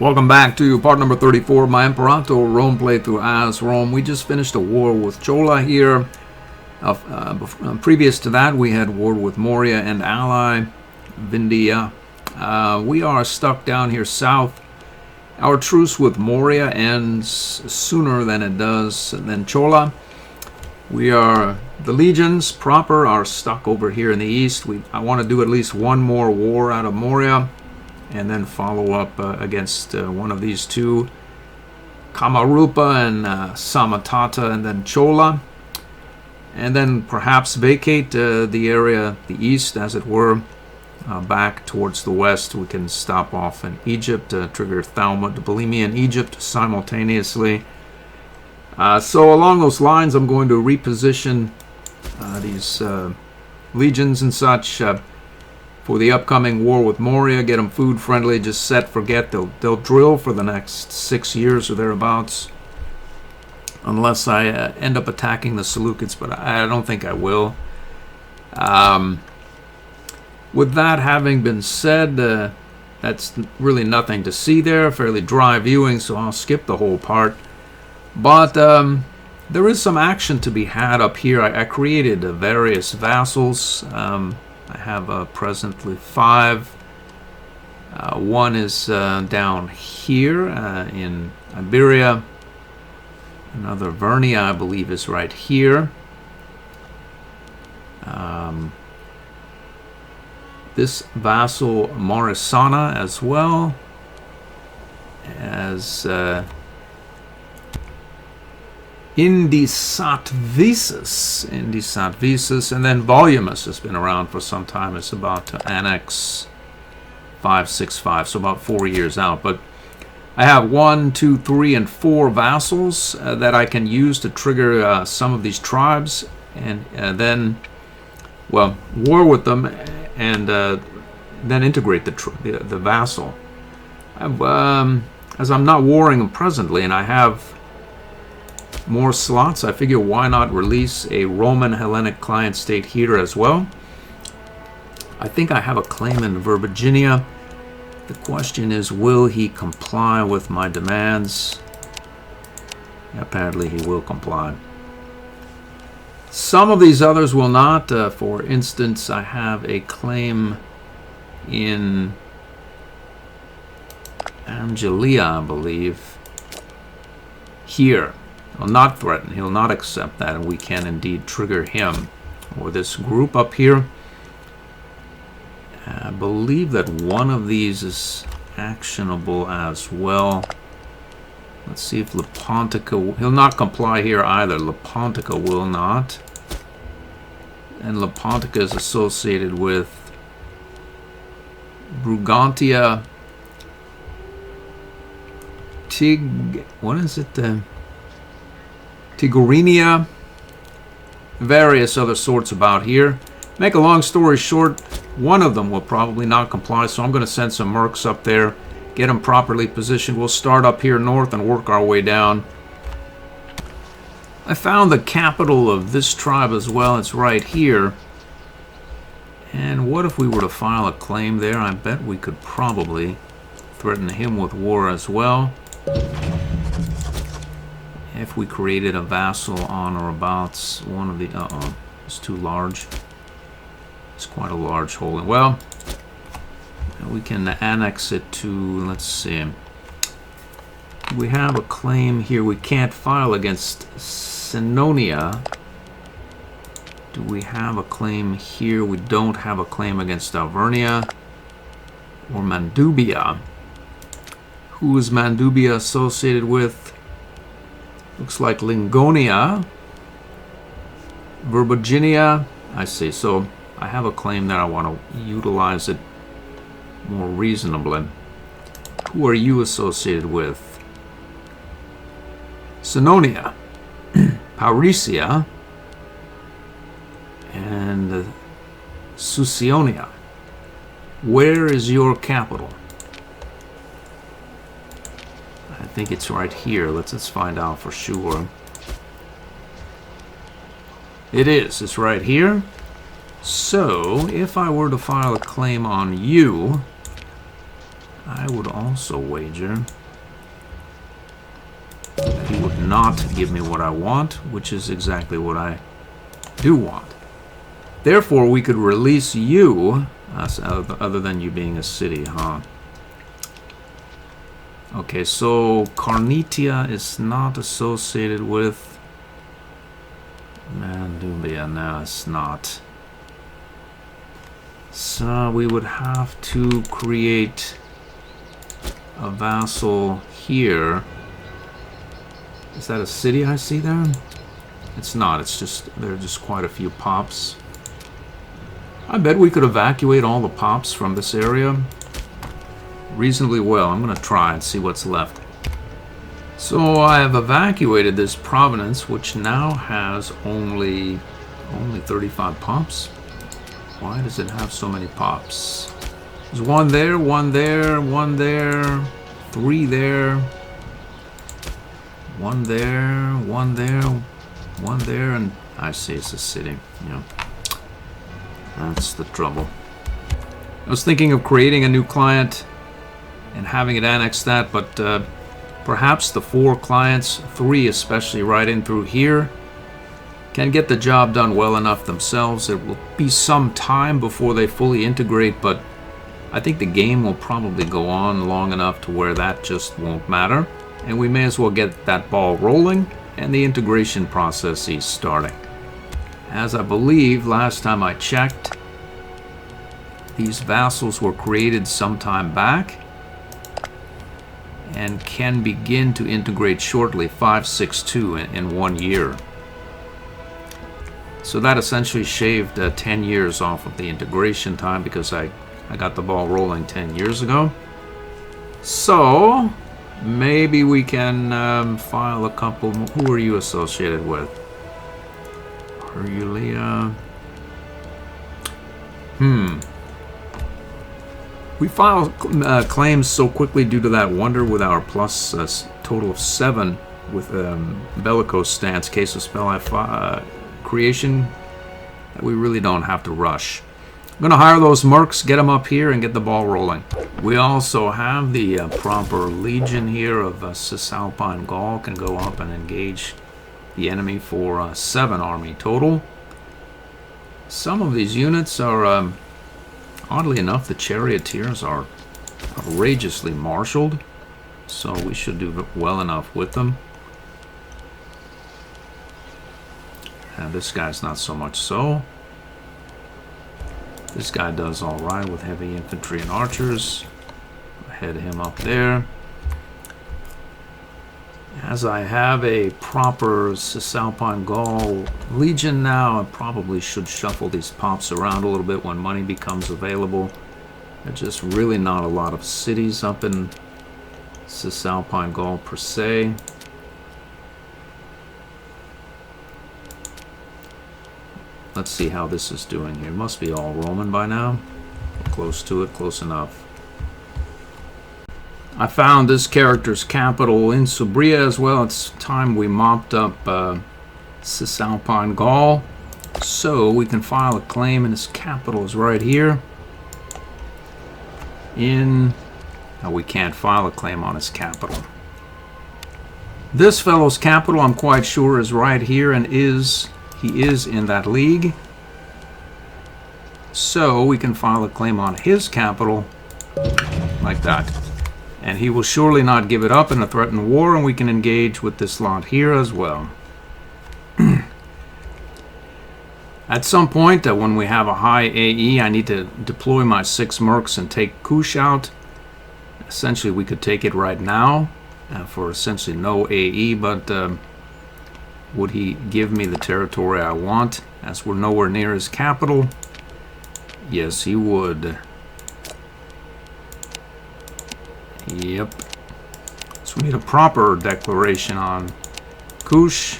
Welcome back to part number 34 of my Imperator Rome playthrough as Rome. We just finished a war with Chola here. Previous to that, we had war with Moria and ally Vindia. We are stuck down here south. Our truce with Moria ends sooner than it does than Chola. The legions proper are stuck over here in the east. I want to do at least one more war out of Moria, and then follow up against one of these two, Kamarupa and Samatata, and then Chola. And then perhaps vacate the area, the east as it were, back towards the west. We can stop off in Egypt, trigger Thalmud, Bulimia in Egypt simultaneously. So along those lines, I'm going to reposition these legions and such for the upcoming war with Moria. Get them food friendly, just set, forget. They'll drill for the next 6 years or thereabouts, unless I end up attacking the Seleucids, but I don't think I will. With that having been said, that's really nothing to see there. Fairly dry viewing, so I'll skip the whole part. But there is some action to be had up here. I created various vassals. I have presently 5. One is down here in Iberia. Another Vernia, I believe, is right here. This vassal Morisana as well as Indisatvisus, and then Volumus has been around for some time. It's about to annex 565, so about 4 years out. But I have 1, 2, 3, and 4 vassals that I can use to trigger some of these tribes, and then, well, war with them, and then integrate the vassal. As I'm not warring them presently, and I have more slots, I figure why not release a Roman Hellenic client state here as well. I think I have a claim in Virginia. The question is, will he comply with my demands? Apparently he will comply. Some of these others will not. For instance, I have a claim in Angelia, I believe, here. Will not threaten. He'll not accept that, and we can indeed trigger him. Or this group up here. I believe that one of these is actionable as well. Let's see if Lepontica... He'll not comply here either. Lepontica will not. And Lepontica is associated with Brugantia... What is it? Tigurinia, various other sorts about here. Make a long story short, one of them will probably not comply, so I'm going to send some mercs up there, get them properly positioned. We'll start up here north and work our way down. I found the capital of this tribe as well. It's right here. And what if we were to file a claim there? I bet we could probably threaten him with war as well. If we created a vassal on or about one of the... it's too large. It's quite a large holding. Well, we can annex it to, let's see. We have a claim here. We can't file against Sinonia. Do we have a claim here? We don't have a claim against Alvernia or Mandubia. Who is Mandubia associated with? Looks like Lingonia, Virginia. I see. So I have a claim there. I want to utilize it more reasonably. Who are you associated with? Sinonia, Pauricia, and Susionia. Where is your capital? I think it's right here. Let's find out for sure. It is. It's right here. So, if I were to file a claim on you, I I would also wager that he would not give me what I want, which is exactly what I do want. Therefore, we could release you, other than you being a city, huh? Okay, so Carnitia is not associated with Mandubia. No, it's not. So we would have to create a vassal here. Is that a city I see there? It's not. It's just, there are just quite a few pops. I bet we could evacuate all the pops from this area reasonably well. I'm going to try and see what's left. So I have evacuated this province, which now has only 35 pops. Why does it have so many pops? There's one there, one there, one there, 3 there, one there, one there, one there, and I see it's a city. Yeah, that's the trouble. I was thinking of creating a new client and having it annex that, but perhaps the 4 clients, 3 especially right in through here, can get the job done well enough themselves. It will be some time before they fully integrate, but I think the game will probably go on long enough to where that just won't matter, and we may as well get that ball rolling and the integration process is starting. As I believe last time I checked, these vassals were created some time back and can begin to integrate shortly, 562 in 1 year. So that essentially shaved 10 years off of the integration time because I got the ball rolling 10 years ago. So maybe we can file a couple. Who are you associated with? Herculia. We file claims so quickly due to that wonder with our plus total of 7 with bellicose stance, case of spell creation, that we really don't have to rush. I'm going to hire those mercs, get them up here, and get the ball rolling. We also have the proper legion here of Cisalpine Gaul, can go up and engage the enemy for 7 army total. Some of these units are, oddly enough, the charioteers are outrageously marshaled, so we should do well enough with them. And this guy's not so much so. This guy does all right with heavy infantry and archers. Head him up there. As I have a proper Cisalpine Gaul legion now, I probably should shuffle these pops around a little bit when money becomes available. There's just really not a lot of cities up in Cisalpine Gaul per se. Let's see how this is doing here. It must be all Roman by now. Close to it, close enough. I found this character's capital in Subria as well. It's time we mopped up Cisalpine Gaul. So we can file a claim, and his capital is right here. No, we can't file a claim on his capital. This fellow's capital, I'm quite sure, is right here, and he is in that league. So we can file a claim on his capital like that. And he will surely not give it up in a threatened war, and we can engage with this lot here as well. At some point, when we have a high AE, I need to deploy my 6 mercs and take Kush out. Essentially, we could take it right now for essentially no AE, but would he give me the territory I want, as we're nowhere near his capital? Yes, he would. Yep. So we need a proper declaration on Kush.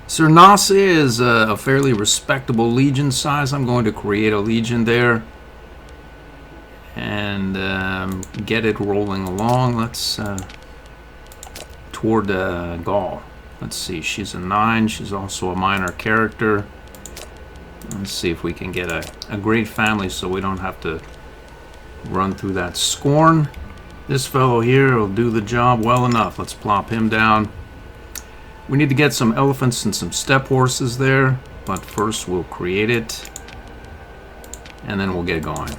Cernase is a fairly respectable legion size. I'm going to create a legion there and get it rolling along. Let's toward Gaul. Let's see, she's a 9. She's also a minor character. Let's see if we can get a great family so we don't have to run through that scorn. This fellow here will do the job well enough. Let's plop him down. We need to get some elephants and some steppe horses there, but first we'll create it, and then we'll get going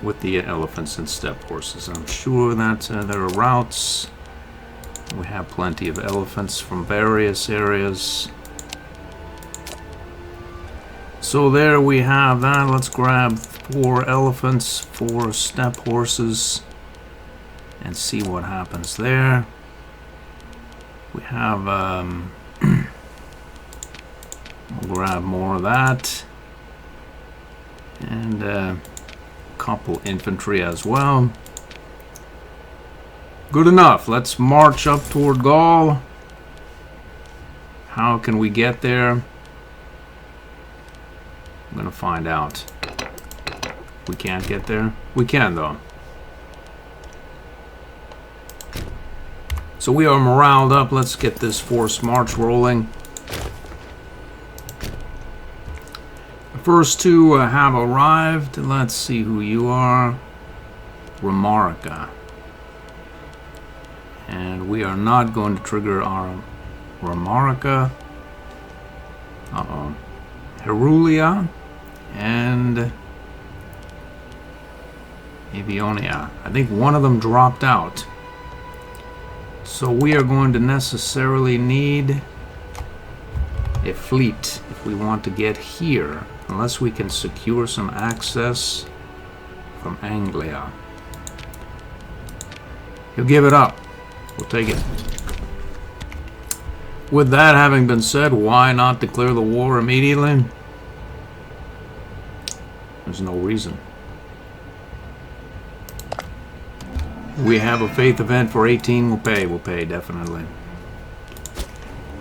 with the elephants and steppe horses. I'm sure that there are routes. We have plenty of elephants from various areas. So there we have that. Let's grab 4 elephants, 4 steppe horses, and see what happens there. We have, we'll grab more of that. And a couple infantry as well. Good enough. Let's march up toward Gaul. How can we get there? I'm gonna find out. We can't get there? We can though. So we are moraled up. Let's get this forced march rolling. The first 2 have arrived. Let's see who you are. Ramarica. And we are not going to trigger our Ramarica. Uh-oh. Herulia and Avionia. I think one of them dropped out. So we are going to necessarily need a fleet if we want to get here, unless we can secure some access from Anglia. He'll give it up. We'll take it. With that having been said, why not declare the war immediately? There's no reason. We have a faith event for 18. We'll pay, definitely.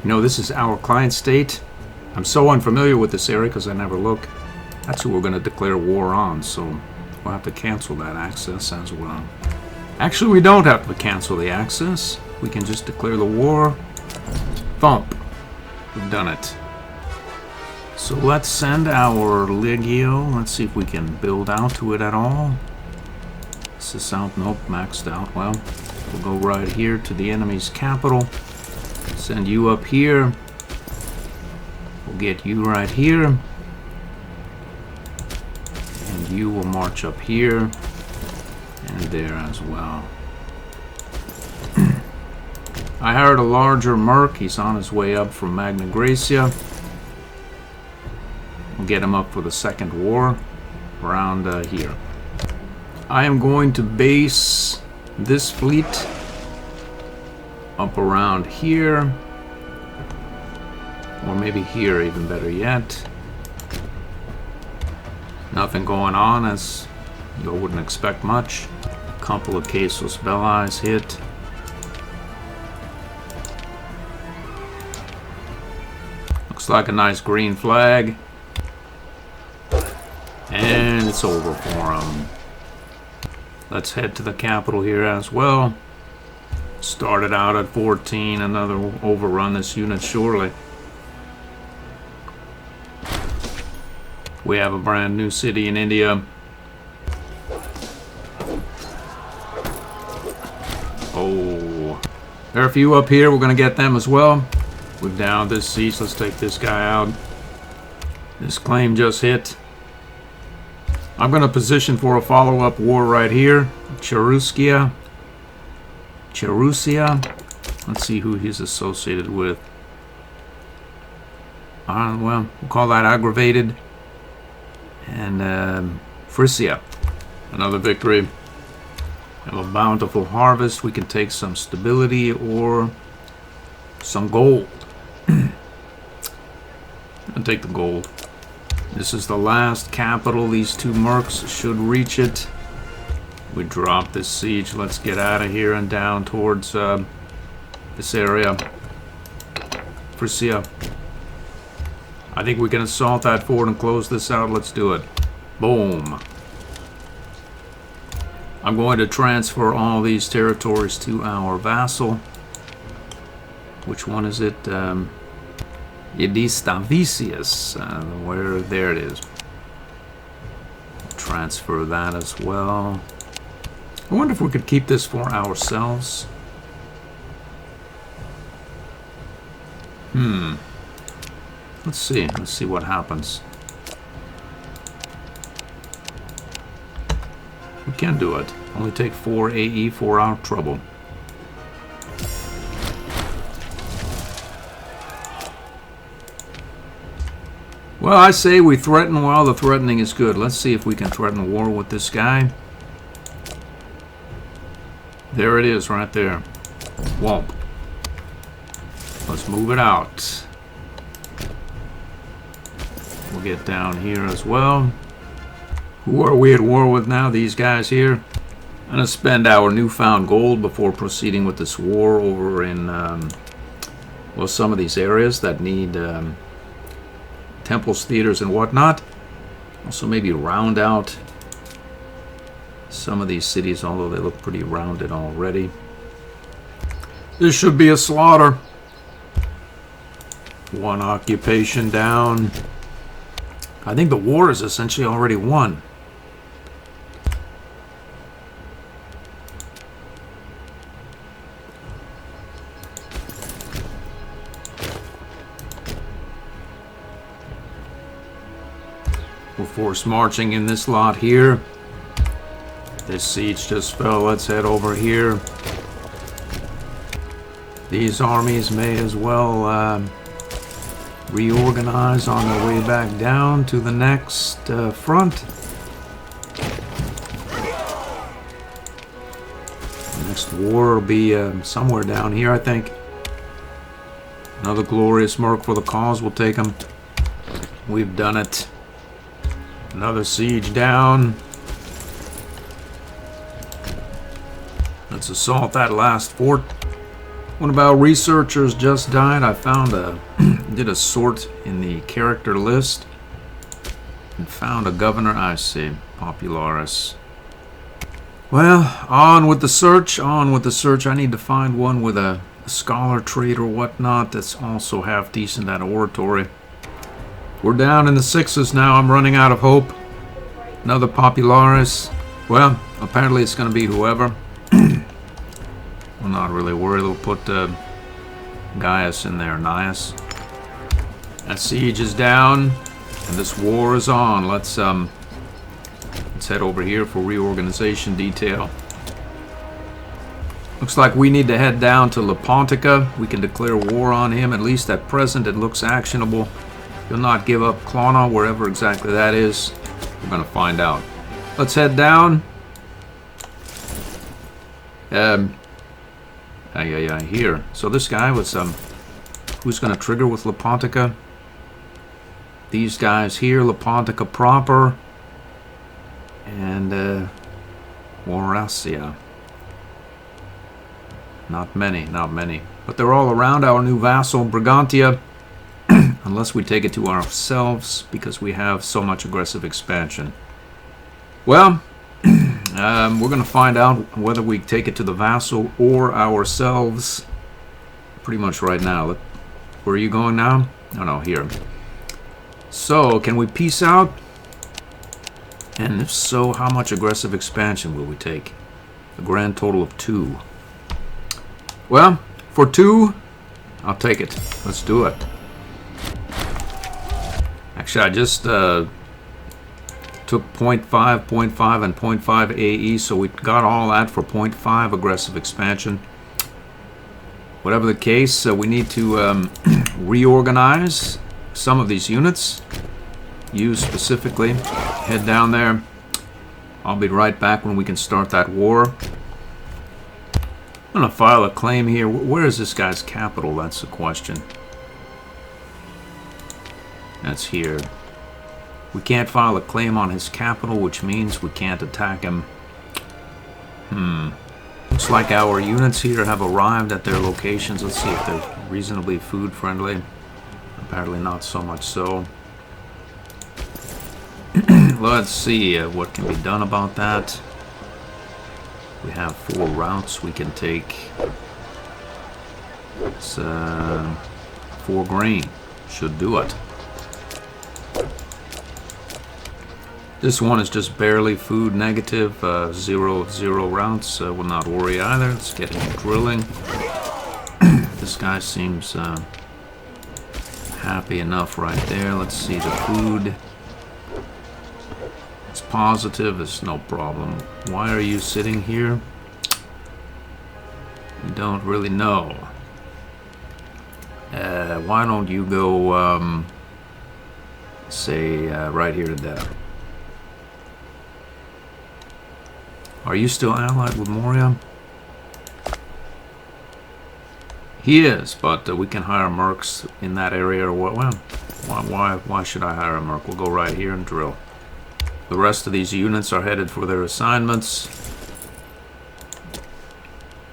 You know, this is our client state. I'm so unfamiliar with this area because I never look. That's who we're going to declare war on, so we'll have to cancel that access as well. Actually, we don't have to cancel the access. We can just declare the war. Thump. We've done it. So let's send our Legio. Let's see if we can build out to it at all. Is this out? Nope, maxed out. Well, we'll go right here to the enemy's capital. Send you up here. We'll get you right here. And you will march up here. And there as well. I hired a larger merc. He's on his way up from Magna Graecia. We'll get him up for the second war around here. I am going to base this fleet up around here, or maybe here, even better yet. Nothing going on, as you wouldn't expect much. A couple of casus bellis hit. Looks like a nice green flag. And it's over for him. Let's head to the capital here as well. Started out at 14. Another overrun this unit surely. We have a brand new city in India. Oh, there are a few up here. We're going to get them as well. We've downed this siege. Let's take this guy out. This claim just hit. I'm going to position for a follow-up war right here. Cheruscia. Let's see who he's associated with. Well, we'll call that aggravated. And Frisia. Another victory. Have a bountiful harvest. We can take some stability or some gold. I'll take the gold. This is the last capital. These 2 mercs should reach it. We drop this siege. Let's get out of here and down towards this area. Frisia. I think we can assault that fort and close this out. Let's do it. Boom. I'm going to transfer all these territories to our vassal. Which one is it? Edistavicius. Where? There it is. transfer that as well. I wonder if we could keep this for ourselves. Let's see. Let's see what happens. We can do it. Only take 4 AE for our trouble. Well, I say we threaten while the threatening is good. Let's see if we can threaten war with this guy. There it is, right there. Won't. Let's move it out. We'll get down here as well. Who are we at war with now? These guys here. I'm going to spend our newfound gold before proceeding with this war over in, well, some of these areas that need temples, theaters, and whatnot. Also maybe round out some of these cities, although they look pretty rounded already. This should be a slaughter. One occupation down. I think the war is essentially already won. We're force marching in this lot here. This siege just fell. Let's head over here. These armies may as well reorganize on their way back down to the next front. The next war will be somewhere down here, I think. Another glorious merc for the cause will take them. We've done it. Another siege down. Let's assault that last fort. One of our researchers just died. I found did a sort in the character list and found a governor. I see. Popularis. Well, on with the search. On with the search. I need to find one with a scholar trait or whatnot that's also half decent at oratory. We're down in the 6s now. I'm running out of hope. Another Popularis. Well, apparently it's going to be whoever. I'm not really worried. We'll put Gaius in there. Gaius. That siege is down, and this war is on. Let's head over here for reorganization detail. Looks like we need to head down to Lepontica. We can declare war on him. At least at present, it looks actionable. He'll not give up Clona, wherever exactly that is. We're going to find out. Let's head down. Here. So this guy was who's going to trigger with Lepontica? These guys here, Lepontica proper, and Warasia. Not many, not many, but they're all around our new vassal Brigantia. Unless we take it to ourselves because we have so much aggressive expansion. Well, we're going to find out whether we take it to the vassal or ourselves pretty much right now. Where are you going now? Oh no, here. So, can we peace out? And if so, how much aggressive expansion will we take? A grand total of 2. Well, for 2, I'll take it. Let's do it. Actually, I just took 0.5, 0.5, and 0.5 AE, so we got all that for 0.5 aggressive expansion. Whatever the case, we need to reorganize some of these units. You specifically, head down there. I'll be right back when we can start that war. I'm going to file a claim here. Where is this guy's capital? That's the question. That's here. We can't file a claim on his capital, which means we can't attack him. Looks like our units here have arrived at their locations. Let's see if they're reasonably food friendly. Apparently not so much so. Let's see what can be done about that. We have 4 routes we can take. It's 4 grain. Should do it. This one is just barely food negative, 0 routes. Will not worry either. Let's get into drilling. This guy seems happy enough right there. Let's see the food. It's positive. It's no problem. Why are you sitting here? You don't really know. Why don't you go, say, right here to there. Are you still allied with Moria? He is, but we can hire mercs in that area or what? Well, why should I hire a merc? We'll go right here and drill. The rest of these units are headed for their assignments.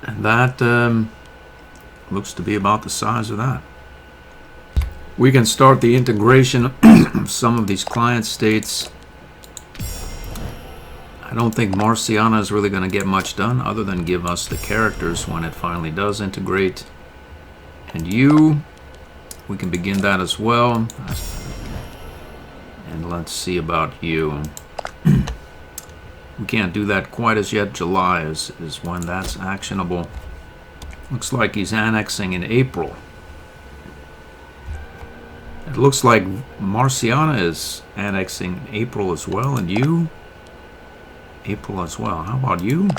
And that looks to be about the size of that. We can start the integration of some of these client states. I don't think Marciana is really going to get much done other than give us the characters when it finally does integrate. And you, we can begin that as well. And let's see about you. We can't do that quite as yet. July is when that's actionable. Looks like he's annexing in April. It looks like Marciana is annexing in April as well. And you? April as well. How about you?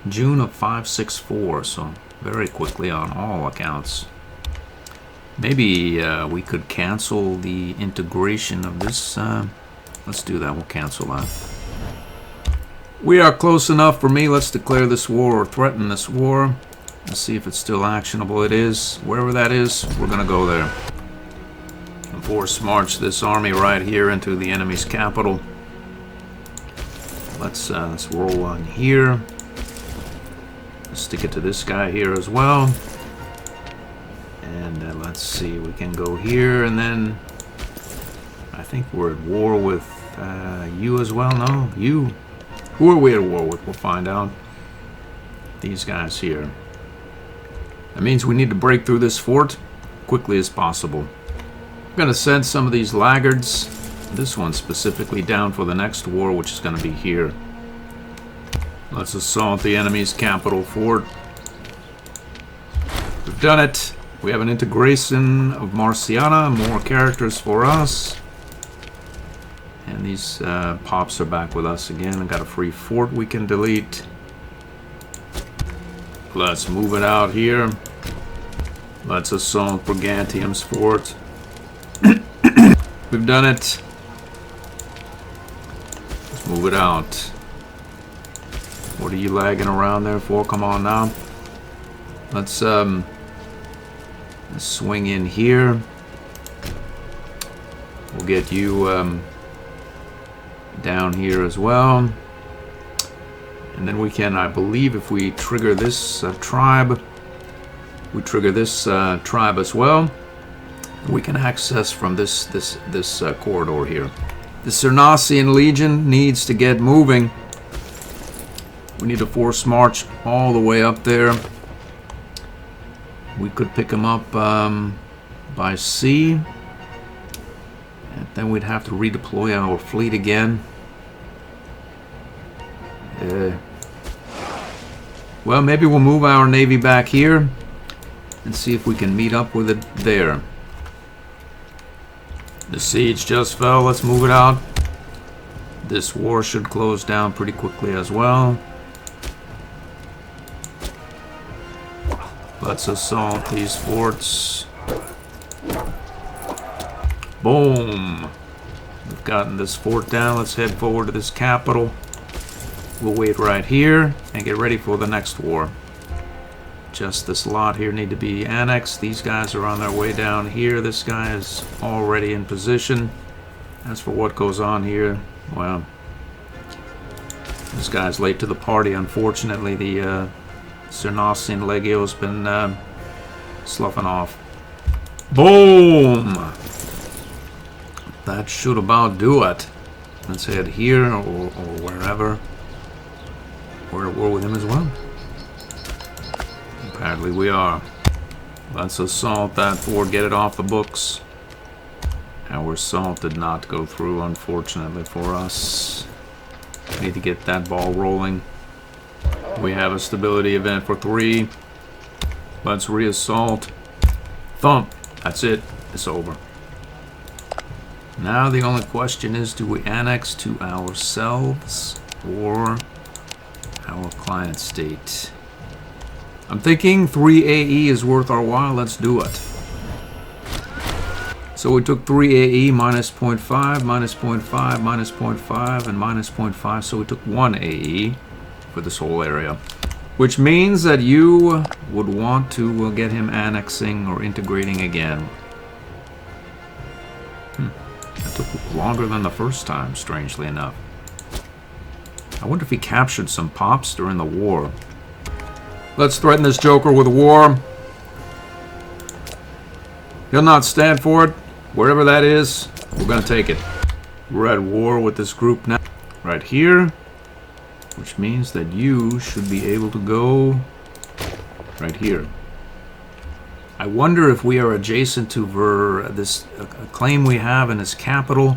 June of 564, so very quickly on all accounts. Maybe we could cancel the integration of this. Let's do that. We'll cancel that. We are close enough for me. Let's declare this war or threaten this war. Let's see if it's still actionable. It is. Wherever that is, we're going to go there. And force march this army right here into the enemy's capital. Let's roll on here. Let's stick it to this guy here as well. And let's see, we can go here, and then I think we're at war with you as well. No, you. Who are we at war with? We'll find out. These guys here. That means we need to break through this fort quickly as possible. I'm going to send some of these laggards, this one specifically, down for the next war, which is going to be here. Let's assault the enemy's capital fort. We've done it. We have an integration of Marciana, more characters for us. And these pops are back with us again. Got a free fort we can delete. Let's move it out here. Let's assault Brigantium's fort. We've done it. Let's move it out. What are you lagging around there for? Come on now. Let's swing in here. We'll get you down here as well. And then we can, I believe, if we trigger this tribe, we trigger this tribe as well. We can access from this corridor here. The Cernacian Legion needs to get moving. We need to force march all the way up there. We could pick them up by sea. And then we'd have to redeploy our fleet again. Well, maybe we'll move our navy back here and see if we can meet up with it there. The siege just fell. Let's move it out. This war should close down pretty quickly as well. Let's assault these forts. Boom. We've gotten this fort down. Let's head forward to this capital. We'll wait right here and get ready for the next war. Just this lot here need to be annexed. These guys are on their way down here. This guy is already in position. As for what goes on here, well, this guy's late to the party. Unfortunately, the Cernacian Legio's been sloughing off. Boom! That should about do it. Let's head here or wherever. We're at war with him as well. Apparently we are. Let's assault that fort, get it off the books. Our assault did not go through, unfortunately for us. Need to get that ball rolling. We have a stability event for 3. Let's reassault. Thump. That's it. It's over. Now the only question is, do we annex to ourselves or our client state? I'm thinking 3 AE is worth our while. Let's do it. So we took 3 AE, minus 0.5, minus 0.5, minus 0.5, and minus 0.5. So we took 1 AE for this whole area. Which means that you would want to get him annexing or integrating again. That took longer than the first time, strangely enough. I wonder if he captured some pops during the war. Let's threaten this joker with war. He'll not stand for it. Wherever that is, we're going to take it. We're at war with this group now. Right here. Which means that you should be able to go right here. I wonder if we are adjacent to this claim we have in his capital,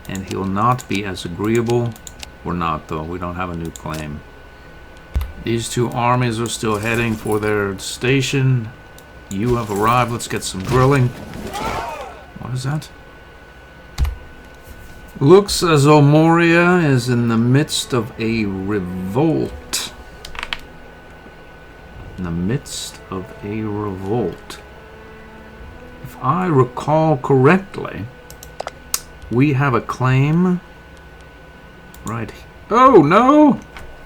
and he'll not be as agreeable. We're not, though. We don't have a new claim. These 2 armies are still heading for their station. You have arrived. Let's get some drilling. What is that? Looks as though Moria is in the midst of a revolt. In the midst of a revolt. If I recall correctly, we have a claim right here. Oh, no!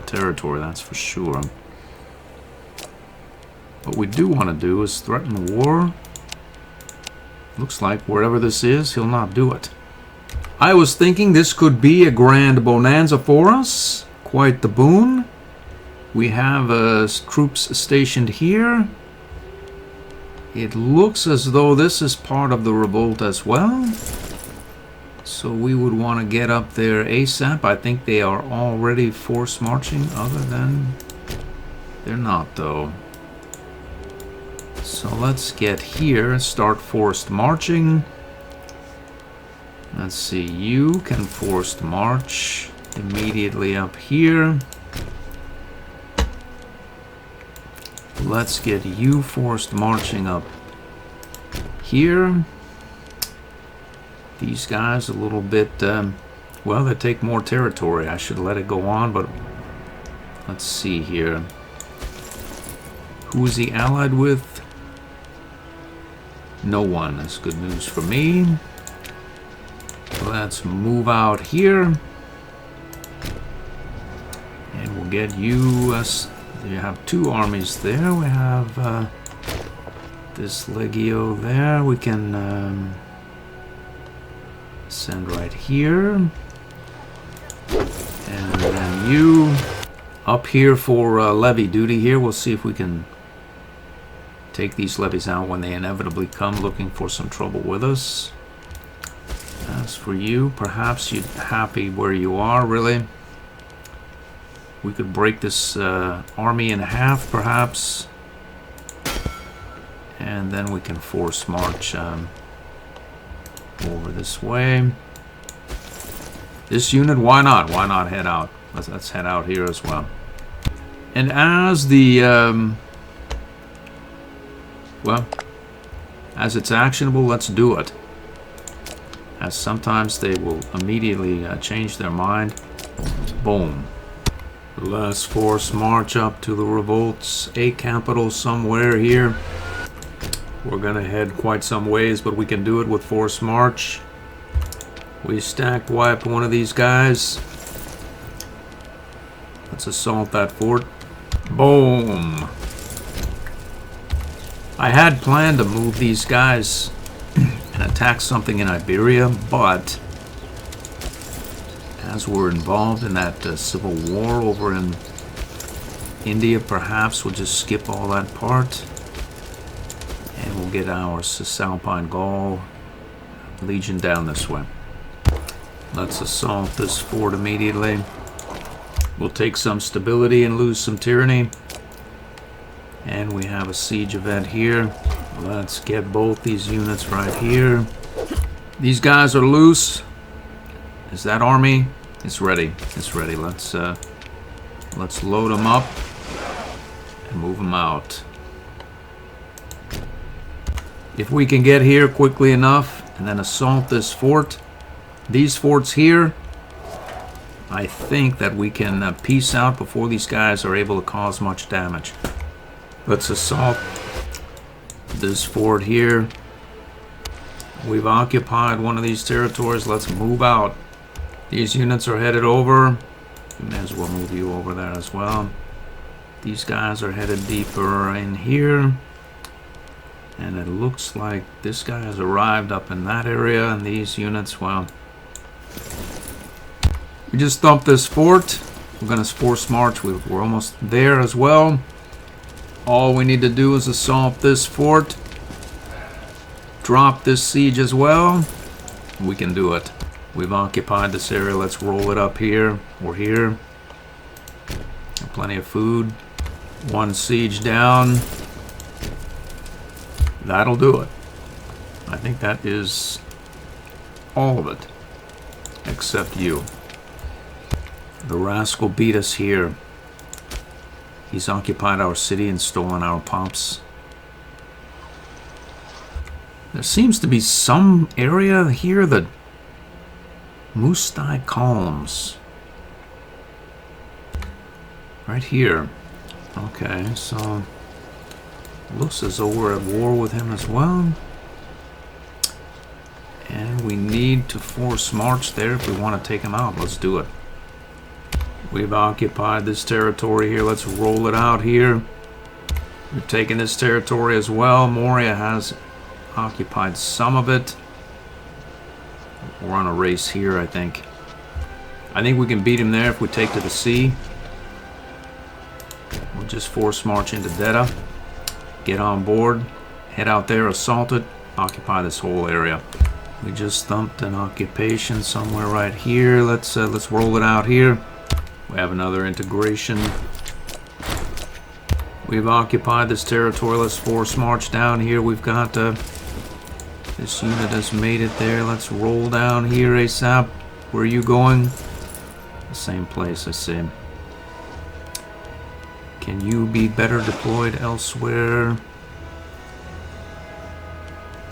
Territory, that's for sure. What we do want to do is threaten war. Looks like wherever this is, he'll not do it. I was thinking this could be a grand bonanza for us. Quite the boon. We have troops stationed here. It looks as though this is part of the revolt as well. So we would want to get up there ASAP. I think they are already force marching, other than... They're not, though. So let's get here and start forced marching. Let's see, you can forced march immediately up here. Let's get you forced marching up here. These guys a little bit, well, they take more territory. I should let it go on, but let's see here. Who is he allied with? No one. That's good news for me. Let's move out here. And we'll get you... you have 2 armies there. We have this Legio there. We can send right here. And then you up here for levy duty here. We'll see if we can take these levies out when they inevitably come looking for some trouble with us. As for you, perhaps you're happy where you are, really. We could break this army in half, perhaps. And then we can force march over this way. This unit, why not? Why not head out? Let's head out here as well. And as the... well, as it's actionable, let's do it. As sometimes they will immediately change their mind. Boom. Let's force march up to the revolt's A capital somewhere here. We're gonna head quite some ways, but we can do it with force march. We stack wiped one of these guys. Let's assault that fort. Boom. I had planned to move these guys and attack something in Iberia, but as we're involved in that civil war over in India, perhaps we'll just skip all that part and we'll get our Cisalpine Gaul Legion down this way. Let's assault this fort immediately. We'll take some stability and lose some tyranny. And we have a siege event here. Let's get both these units right here. These guys are loose. Is that army? It's ready. It's ready. Let's load them up and move them out. If we can get here quickly enough and then assault this fort, these forts here, I think that we can peace out before these guys are able to cause much damage. Let's assault this fort here. We've occupied one of these territories. Let's move out. These units are headed over. We may as well move you over there as well. These guys are headed deeper in here. And it looks like this guy has arrived up in that area. And these units, well, we just thumped this fort. We're going to force march. We're almost there as well. All we need to do is assault this fort. Drop this siege as well. We can do it. We've occupied this area. Let's roll it up here or here. Plenty of food. One siege down. That'll do it. I think that is all of it. Except you. The rascal beat us here. He's occupied our city and stolen our pops. There seems to be some area here that Mustai Columns. Right here. Okay, so looks as though we're at war with him as well. And we need to force march there if we want to take him out. Let's do it. We've occupied this territory here. Let's roll it out here. We've taken this territory as well. Moria has occupied some of it. We're on a race here, I think. I think we can beat him there if we take to the sea. We'll just force march into Deta. Get on board. Head out there, assault it. Occupy this whole area. We just thumped an occupation somewhere right here. Let's roll it out here. We have another integration. We've occupied this territory. Let's force march down here. We've got this unit has made it there. Let's roll down here ASAP. Where are you going? The same place, I see. Can you be better deployed elsewhere?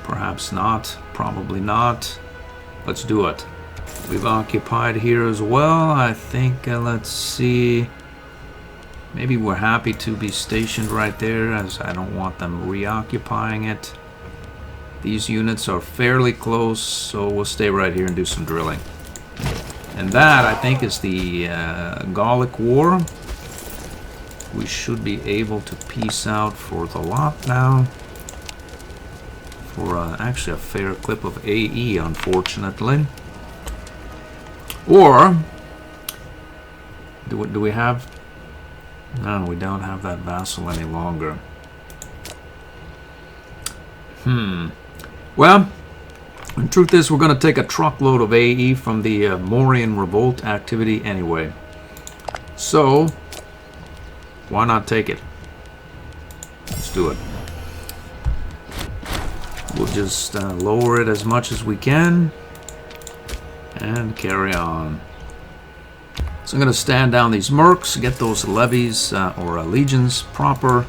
Perhaps not. Probably not. Let's do it. We've occupied here as well. I think, let's see. Maybe we're happy to be stationed right there, as I don't want them reoccupying it. These units are fairly close, so we'll stay right here and do some drilling. And that, I think, is the Gallic War. We should be able to peace out for the lot now. For actually a fair clip of AE, unfortunately. Or, do we have... No, we don't have that vassal any longer. Well, the truth is we're going to take a truckload of AE from the Morian revolt activity anyway. So, why not take it? Let's do it. We'll just lower it as much as we can and carry on. So I'm going to stand down these mercs, get those levies or legions proper,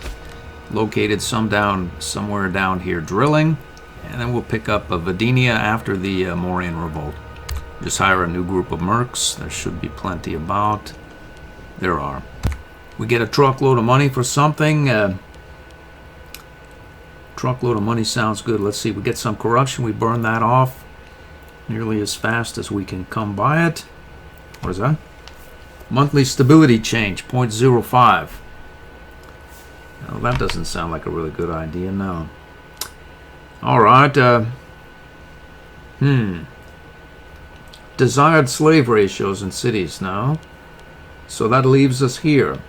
located somewhere down here drilling, and then we'll pick up Vadinia after the Morian revolt. Just hire a new group of mercs. There should be plenty about. There are. We get a truckload of money for something. Truckload of money sounds good. Let's see. We get some corruption. We burn that off nearly as fast as we can come by it. What is that? Monthly stability change, 0.05. Well, that doesn't sound like a really good idea, no. Alright, Desired slave ratios in cities now. So that leaves us here.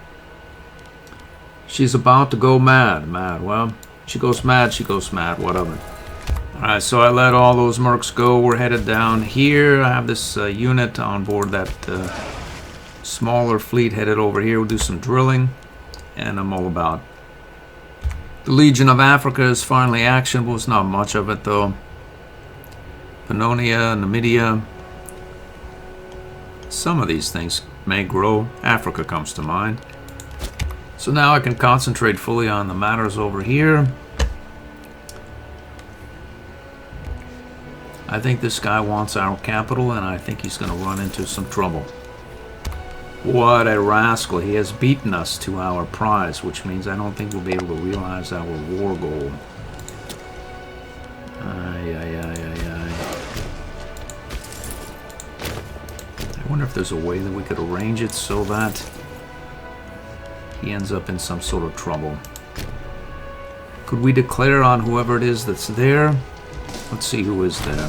She's about to go mad. Well, she goes mad, whatever. Alright, so I let all those mercs go. We're headed down here. I have this unit on board that smaller fleet headed over here. We'll do some drilling, and I'm all about. The Legion of Africa is finally actionable. It's not much of it, though. Pannonia, Numidia. Some of these things may grow. Africa comes to mind. So now I can concentrate fully on the matters over here. I think this guy wants our capital, and I think he's going to run into some trouble. What a rascal. He has beaten us to our prize, which means I don't think we'll be able to realize our war goal. I wonder if there's a way that we could arrange it so that he ends up in some sort of trouble. Could we declare on whoever it is that's there? Let's see who is there.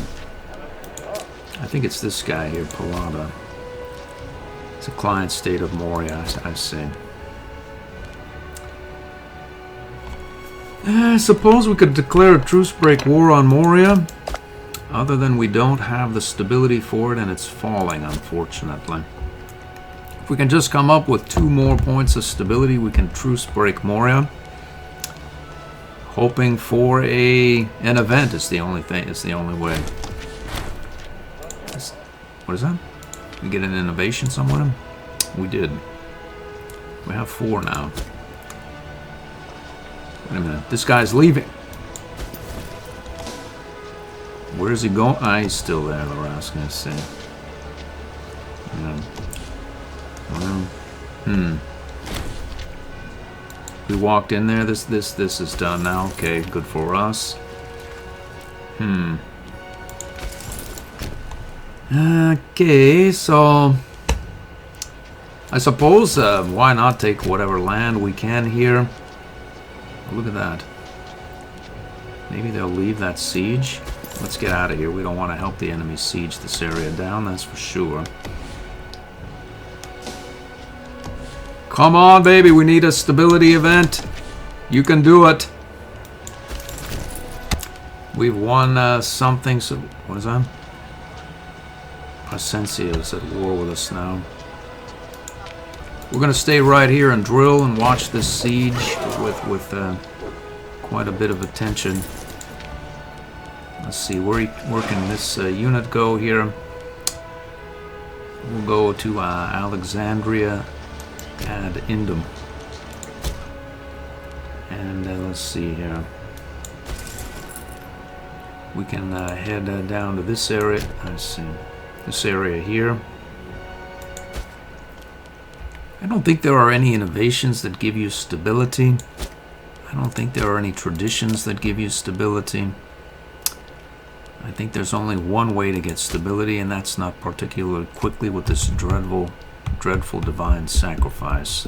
I think it's this guy here, Palada. It's a client state of Moria, I say. I suppose we could declare a truce break war on Moria. Other than we don't have the stability for it, and it's falling, unfortunately. If we can just come up with 2 more points of stability, we can truce break Moria. Hoping for an event is the only thing. It's the only way. What is that? We get an innovation somewhere? We did. We have 4 now. Wait a minute. This guy's leaving. Where is he going? Ah, he's still there, the rascal. Let's see. We walked in there. This is done now. Okay, good for us. Okay, so I suppose why not take whatever land we can here? Oh, look at that. Maybe they'll leave that siege. Let's get out of here. We don't want to help the enemy siege this area down, that's for sure. Come on, baby. We need a stability event. You can do it. We've won something. So what is that? Placencia is at war with us now. We're going to stay right here and drill and watch this siege with quite a bit of attention. Let's see, where can this unit go here? We'll go to Alexandria ad Indum. And let's see here. We can head down to this area. Let's see. This area here. I don't think there are any innovations that give you stability. I don't think there are any traditions that give you stability. I think there's only one way to get stability, and that's not particularly quickly with this dreadful divine sacrifice.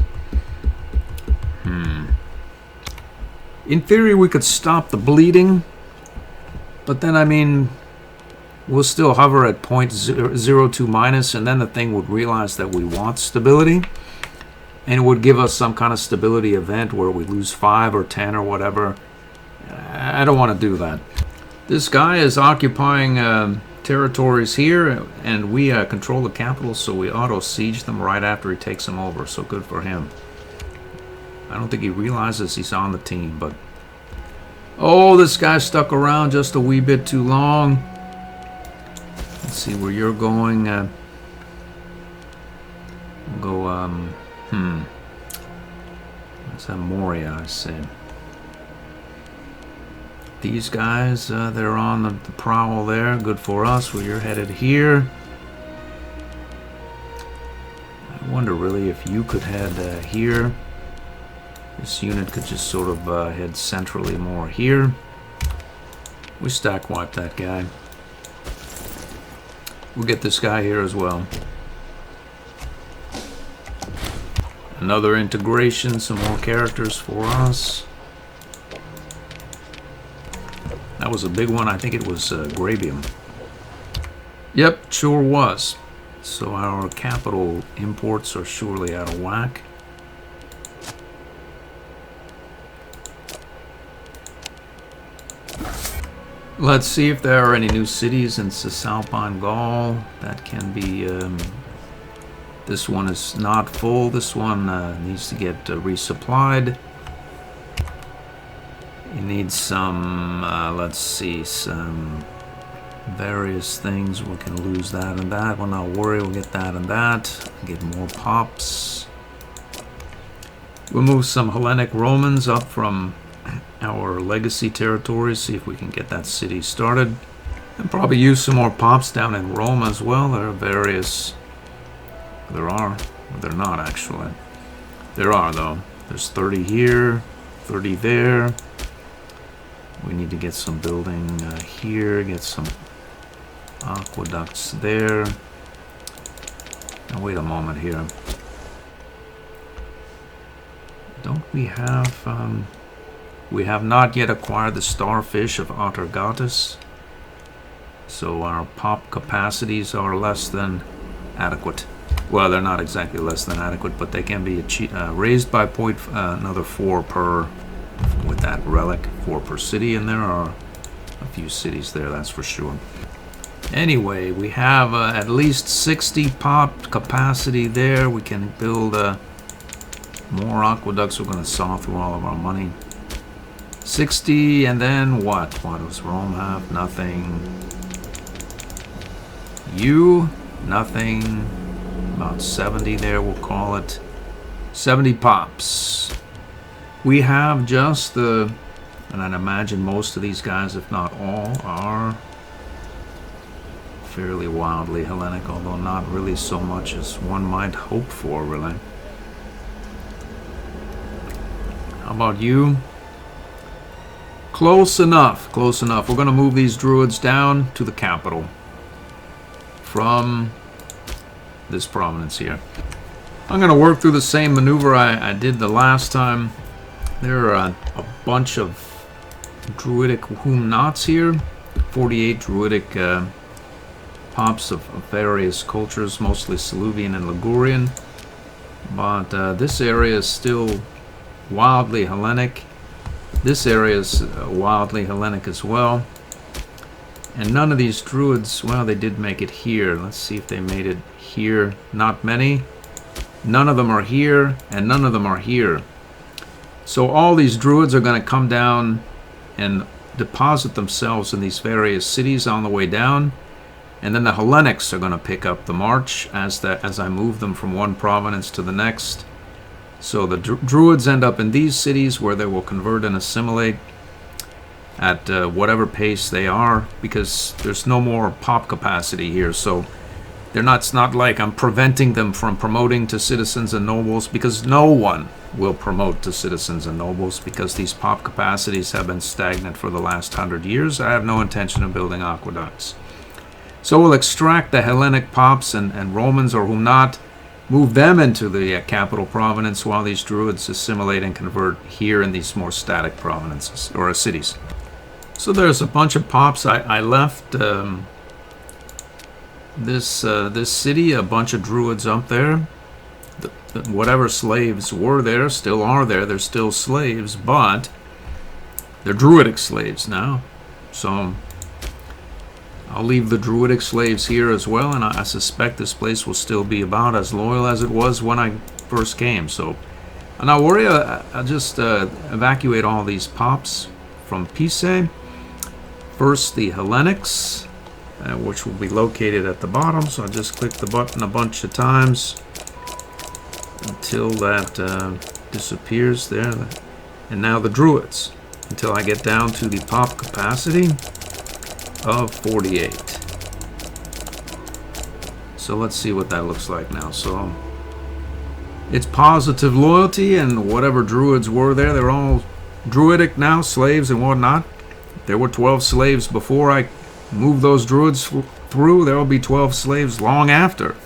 In theory, we could stop the bleeding, but then, I mean, we'll still hover at 0.02 minus, and then the thing would realize that we want stability, and it would give us some kind of stability event where we lose 5 or 10 or whatever. I don't want to do that. This guy is occupying territories here, and we control the capital, so we auto-siege them right after he takes them over, so good for him. I don't think he realizes he's on the team, but... Oh, this guy stuck around just a wee bit too long. Let's see where you're going. We'll go, What's that? Moria, I see. These guys, they're on the prowl there. Good for us. Well, you're headed here. I wonder really if you could head here. This unit could just sort of head centrally more here. We stack wipe that guy. We'll get this guy here as well. Another integration, some more characters for us. That was a big one. I think it was Grabium. Yep, sure was. So our capital imports are surely out of whack. Let's see if there are any new cities in Cisalpine Gaul. That can be... this one is not full. This one needs to get resupplied. It needs some, let's see, some various things. We can lose that and that. We'll not worry. We'll get that and that. Get more pops. We'll move some Hellenic Romans up from our legacy territories. See if we can get that city started. And probably use some more pops down in Rome as well. There are various... There are. They're not actually. There are though. There's 30 here. 30 there. We need to get some building here. Get some aqueducts there. Now wait a moment here. Don't we have... we have not yet acquired the starfish of Atargatis. So our pop capacities are less than adequate. Well, they're not exactly less than adequate, but they can be raised by another 4 per... with that relic, 4 per city, and there are a few cities there, that's for sure. Anyway, we have at least 60 pop capacity there. We can build more aqueducts. We're going to saw through all of our money. 60, and then what? What does Rome have? Nothing. You, nothing. About 70 there, we'll call it. 70 pops. We have just the, and I'd imagine most of these guys, if not all, are fairly wildly Hellenic, although not really so much as one might hope for, really. How about you? Close enough, close enough. We're going to move these druids down to the capital from this province here. I'm going to work through the same maneuver I did the last time. There are a bunch of druidic whom-nots here. 48 druidic pops of various cultures, mostly Saluvian and Ligurian. But this area is still wildly Hellenic. This area is wildly Hellenic as well. And none of these druids, well, they did make it here. Let's see if they made it here. Not many. None of them are here, and none of them are here. So all these druids are going to come down and deposit themselves in these various cities on the way down. And then the Hellenics are going to pick up the march as I move them from one province to the next. So the druids end up in these cities where they will convert and assimilate at whatever pace they are, because there's no more pop capacity here. So it's not like I'm preventing them from promoting to citizens and nobles, because no one will promote to citizens and nobles because these pop capacities have been stagnant for the last 100 years. I have no intention of building aqueducts. So we'll extract the Hellenic pops and Romans, or whom not, move them into the capital province while these druids assimilate and convert here in these more static provinces or cities. So there's a bunch of pops. I left this city, a bunch of druids up there. Whatever slaves were there still are there. They're still slaves, but they're druidic slaves now. So I'll leave the druidic slaves here as well, and I suspect this place will still be about as loyal as it was when I first came. So now worry, I'll just evacuate all these pops from Pise. First, the Hellenics, which will be located at the bottom. So I just click the button a bunch of times until that disappears there. And now the druids, until I get down to the pop capacity of 48. So let's see what that looks like now. So it's positive loyalty, and whatever druids were there, they're all druidic now, slaves and whatnot. There were 12 slaves before I moved those druids through. There will be 12 slaves long after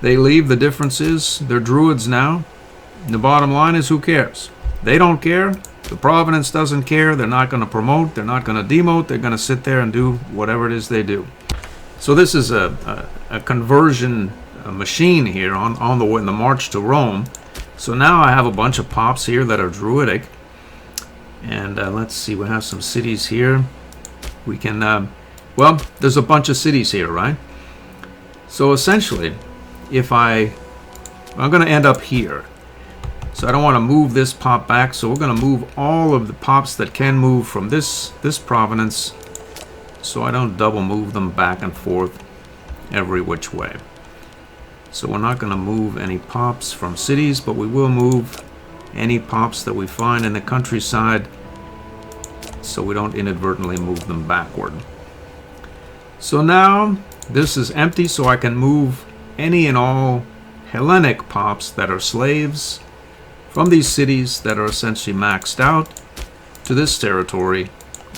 they leave. The difference is they're druids now. And the bottom line is, who cares? They don't care. The province doesn't care. They're not going to promote. They're not going to demote. They're going to sit there and do whatever it is they do. So this is a conversion machine here on the march to Rome. So now I have a bunch of pops here that are druidic. And let's see, we have some cities here. We can, well, there's a bunch of cities here, right? So essentially, I'm going to end up here. So I don't want to move this pop back, so we're going to move all of the pops that can move from this province so I don't double move them back and forth every which way. So we're not going to move any pops from cities, but we will move any pops that we find in the countryside so we don't inadvertently move them backward. So now this is empty, so I can move any and all Hellenic pops that are slaves from these cities that are essentially maxed out to this territory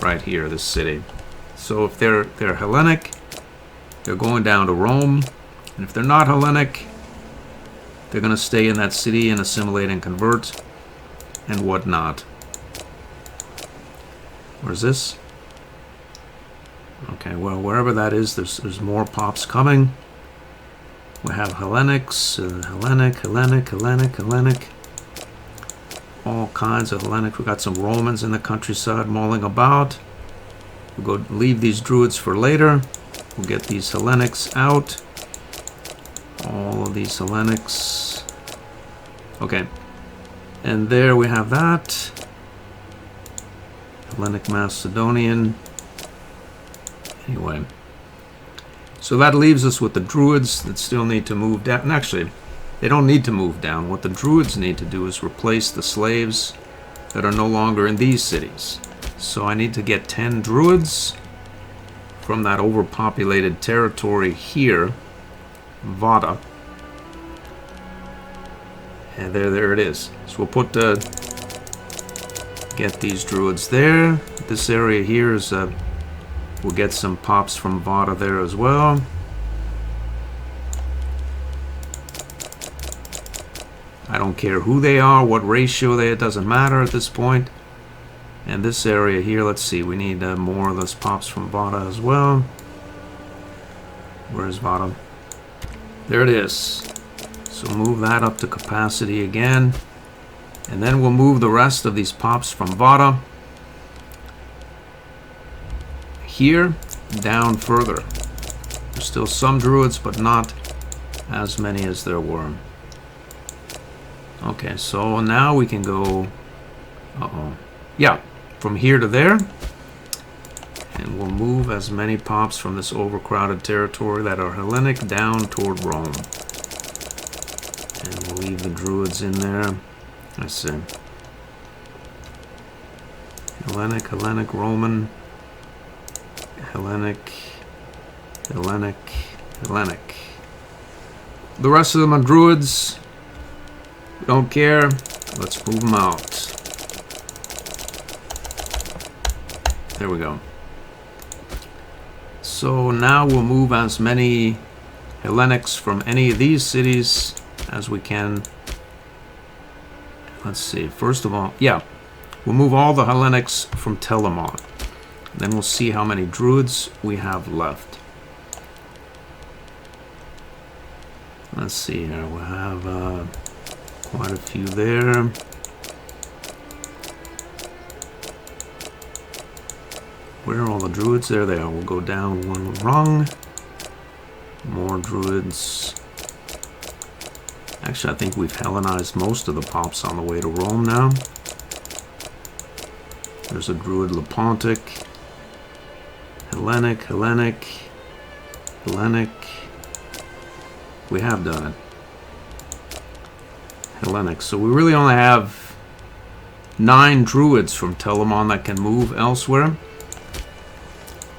right here, this city. So if they're Hellenic, they're going down to Rome. And if they're not Hellenic, they're going to stay in that city and assimilate and convert and whatnot. Where's this? Okay, well, wherever that is, there's more pops coming. We have Hellenics, Hellenic. All kinds of Hellenic. We got some Romans in the countryside mulling about. We'll go leave these Druids for later. We'll get these Hellenics out. All of these Hellenics. Okay. And there we have that. Hellenic Macedonian. Anyway. So that leaves us with the Druids that still need to move down. And actually, they don't need to move down. What the Druids need to do is replace the slaves that are no longer in these cities. So I need to get 10 Druids from that overpopulated territory here, Vada. And there it is. So we'll put get these Druids there. This area here is we'll get some pops from Vada there as well. I don't care who they are, what ratio they are, it doesn't matter at this point. And this area here, let's see, we need more of those pops from Vada as well. Where's Vada? There it is. So move that up to capacity again. And then we'll move the rest of these pops from Vada here down further. There's still some Druids, but not as many as there were. Okay, so now we can go, yeah, from here to there. And we'll move as many pops from this overcrowded territory that are Hellenic down toward Rome. And we'll leave the Druids in there. Let's see. Hellenic, Roman, Hellenic. The rest of them are Druids. Don't care. Let's move them out. There we go. So now we'll move as many Hellenics from any of these cities as we can. Let's see. First of all, yeah, we'll move all the Hellenics from Telamon. Then we'll see how many Druids we have left. Let's see here. We'll have quite a few there. Where are all the Druids? There they are. We'll go down one rung. More Druids. Actually, I think we've Hellenized most of the pops on the way to Rome now. There's a Druid Lepontic. Hellenic. We have done it. Hellenic. So we really only have 9 Druids from Telamon that can move elsewhere.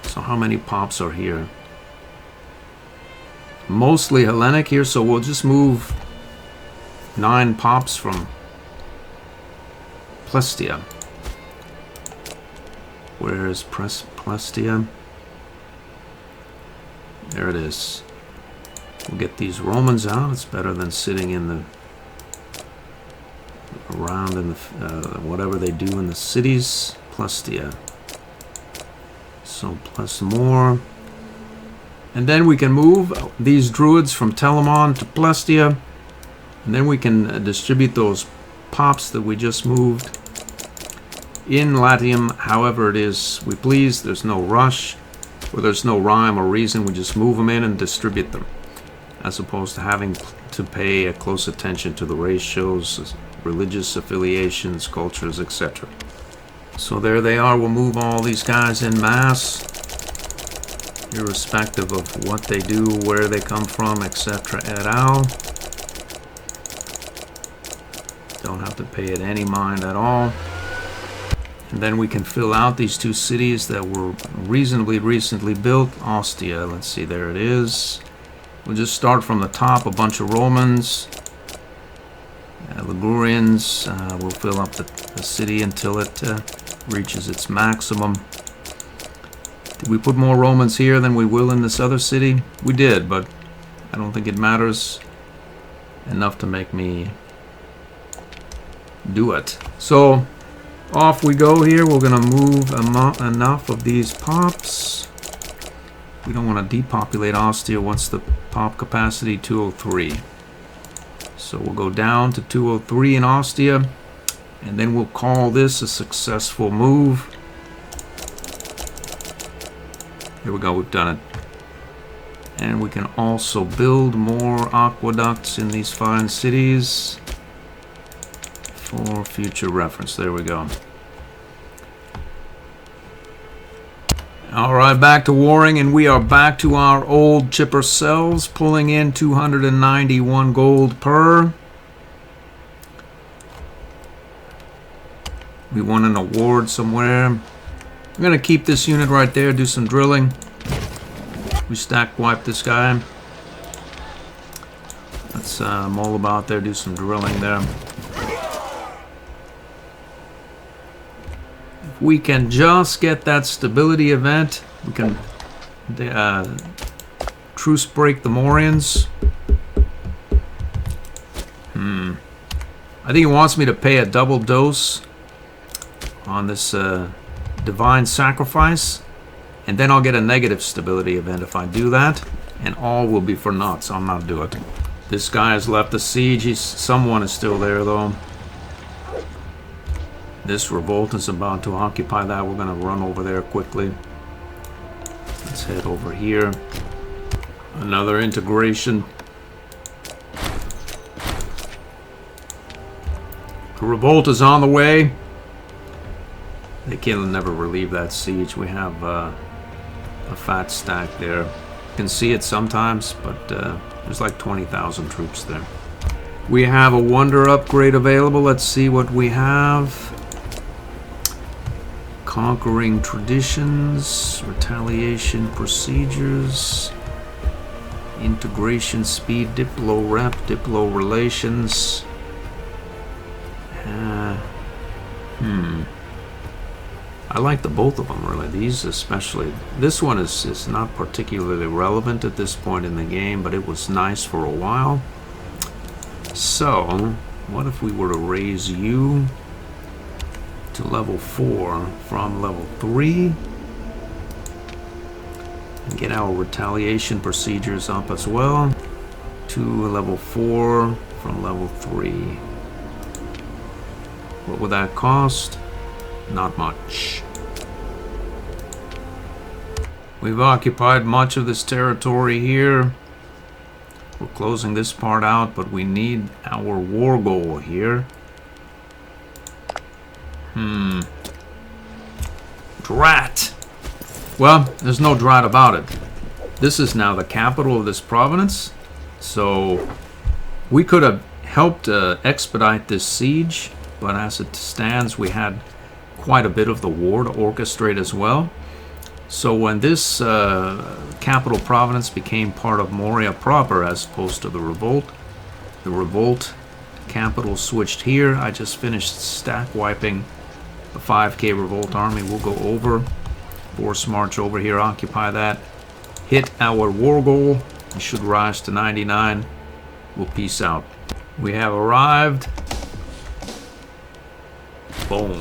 So how many pops are here? Mostly Hellenic here, so we'll just move 9 pops from Plestia. Where is Plestia? There it is. We'll get these Romans out. It's better than sitting in the around in the whatever they do in the cities. Plestia. So plus more. And then we can move these Druids from Telamon to Plestia. And then we can distribute those pops that we just moved in Latium however it is we please. There's no rush, or there's no rhyme or reason. We just move them in and distribute them, as opposed to having to pay a close attention to the ratios, religious affiliations, cultures, etc. So there they are. We'll move all these guys in mass. irrespective of what they do, where they come from, etc. et al. Don't have to pay it any mind at all. And then we can fill out these two cities that were reasonably recently built. Ostia, let's see, there it is. We'll just start from the top, a bunch of Romans. Ligurians, we'll fill up the city until it reaches its maximum. Did we put more Romans here than we will in this other city? We did, but I don't think it matters enough to make me do it. So off we go here. We're going to move enough of these pops. We don't want to depopulate Ostia. What's the pop capacity? 203. So we'll go down to 203 in Ostia, and then we'll call this a successful move. Here we go, we've done it. And we can also build more aqueducts in these fine cities for future reference. There we go. Alright, back to warring, and we are back to our old chipper selves, pulling in 291 gold per. We won an award somewhere. I'm going to keep this unit right there, do some drilling. We stack wipe this guy. Let's mull about there, do some drilling there. We can just get that stability event. We can truce break the Morians. I think he wants me to pay a double dose on this divine sacrifice, and then I'll get a negative stability event if I do that, and all will be for naught, so I'm not doing it. This guy has left the siege. Someone is still there though. This revolt is about to occupy that. We're going to run over there quickly. Let's head over here. Another integration. The revolt is on the way. They can never relieve that siege. We have a fat stack there. You can see it sometimes, but there's like 20,000 troops there. We have a wonder upgrade available. Let's see what we have. Conquering traditions, retaliation procedures, integration speed, diplo rep, diplo relations. I like the both of them really. These especially. This one is not particularly relevant at this point in the game, but it was nice for a while. So, what if we were to raise you to level 4 from level 3 and get our retaliation procedures up as well to level 4 from level 3. What would that cost? Not much. We've occupied much of this territory here. We're closing this part out, but we need our war goal here. Drat! Well, there's no drat about it. This is now the capital of this province, so we could have helped expedite this siege, but as it stands, we had quite a bit of the war to orchestrate as well. So when this capital province became part of Moria proper as opposed to the revolt capital switched here. I just finished stack wiping the 5k revolt army. We'll go over, force march over here, occupy that, hit our war goal. It should rise to 99. We'll peace out. We have arrived. Boom.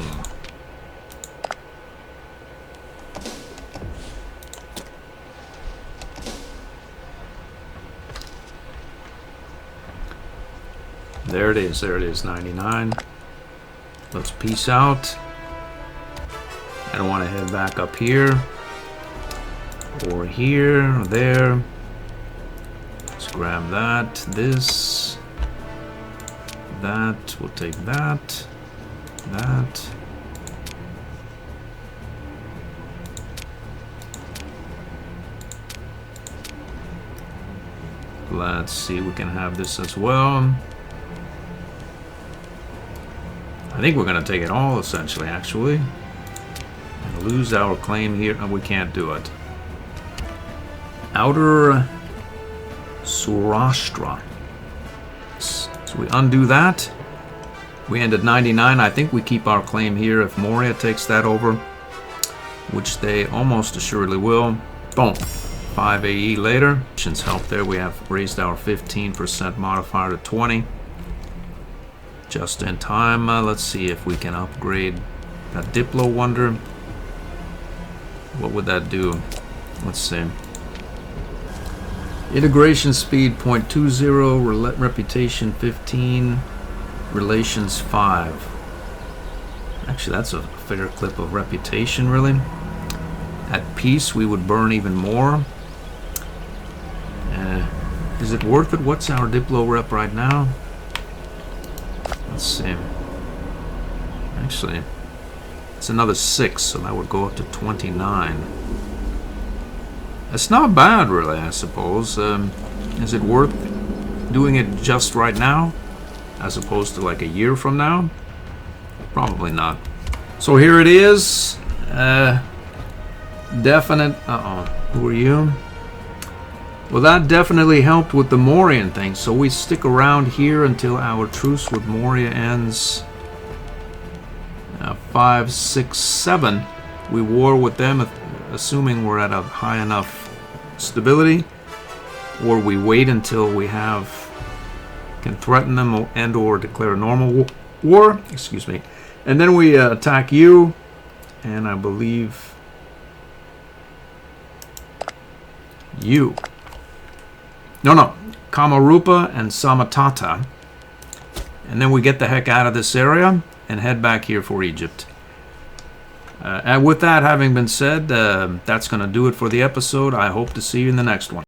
There it is, 99. Let's peace out. I don't want to head back up here, or here, or there. Let's grab that, this, that, we'll take that, that. Let's see, we can have this as well. I think we're going to take it all, essentially, actually. And lose our claim here. No, we can't do it. Outer Surashtra. So we undo that. We end at 99. I think we keep our claim here if Moria takes that over, which they almost assuredly will. Boom. 5 AE later. Since help there, we have raised our 15% modifier to 20. Just in time. Let's see if we can upgrade that Diplo Wonder. What would that do? Let's see. Integration speed 0.20, reputation 15, relations 5. Actually, that's a fair clip of reputation, really. At peace, we would burn even more. Is it worth it? What's our Diplo rep right now? Let's see. Actually, it's another 6, so that would go up to 29. It's not bad, really, I suppose. Is it worth doing it just right now, as opposed to like a year from now? Probably not. So here it is. Definite. Who are you? Well, that definitely helped with the Morian thing. So we stick around here until our truce with Moria ends. 5, 6, 7. We war with them, assuming we're at a high enough stability, or we wait until we can threaten them and or declare a normal war. Excuse me, and then we attack you, and I believe you. No, Kamarupa and Samatata, and then we get the heck out of this area and head back here for Egypt. And with that having been said, that's going to do it for the episode. I hope to see you in the next one.